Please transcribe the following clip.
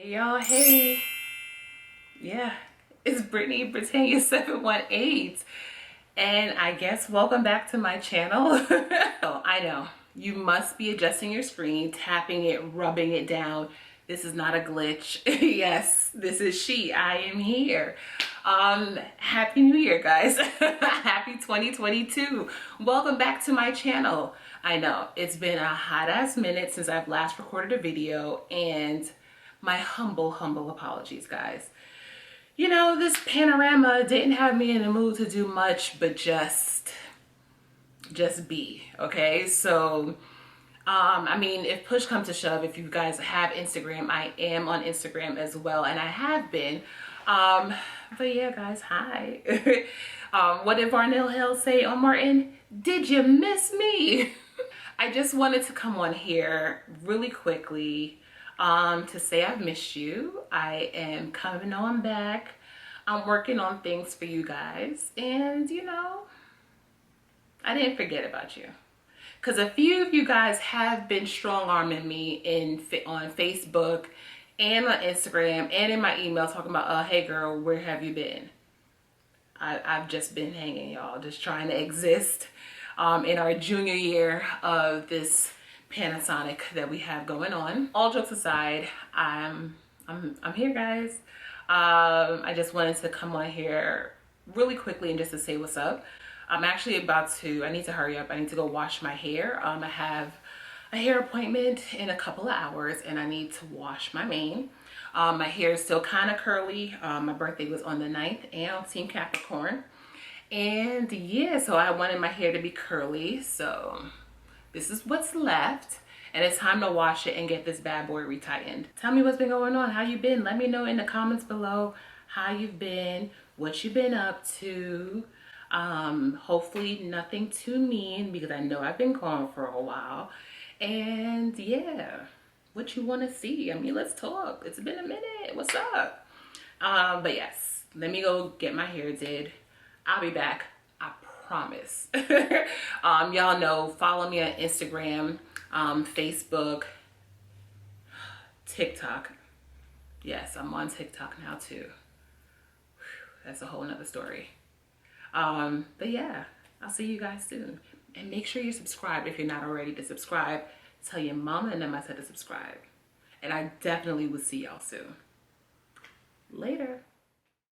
Hey y'all, hey. Yeah, it's Brittany Britannia 718. And I guess welcome back to my channel. Oh, I know. You must be adjusting your screen, tapping it, rubbing it down. This is not a glitch. Yes, this is she. I am here. Happy New Year, guys. Happy 2022. Welcome back to my channel. I know it's been a hot ass minute since I've last recorded a video, and my humble apologies, guys. You know, this panorama didn't have me in the mood to do much but just be, okay? So I mean, if push comes to shove, if you guys have Instagram, I am on Instagram as well, and I have been. But yeah, guys, hi. What did Varnell Hill say on Martin? Did you miss me? I just wanted to come on here really quickly to say I've missed you. I am coming on back. I'm working on things for you guys, and you know, I didn't forget about you. Because a few of you guys have been strong-arming me on Facebook and on Instagram and in my email talking about, hey girl, where have you been? I've just been hanging, y'all, just trying to exist in our junior year of this Panasonic that we have going on. All jokes aside, I'm here, guys. I just wanted to come on here really quickly and just to say what's up. I'm actually about to, I need to hurry up. I need to go wash my hair. I have a hair appointment in a couple of hours and I need to wash my mane. My hair is still kind of curly. My birthday was on the 9th and I'm Team Capricorn. And yeah, so I wanted my hair to be curly. So this is what's left. And it's time to wash it and get this bad boy retightened. Tell me what's been going on. How you been? Let me know in the comments below how you've been, what you've been up to. Hopefully nothing too mean because I know I've been gone for a while. And yeah, what you want to see. I mean, let's talk. It's been a minute. What's up? But yes, let me go get my hair did. I'll be back. I promise. Y'all know, follow me on Instagram, Facebook, TikTok. Yes, I'm on TikTok now too. That's a whole nother story. But yeah, I'll see you guys soon. And make sure you're subscribed if you're not already to subscribe. Tell your mama and them I said to subscribe. And I definitely will see y'all soon. Later.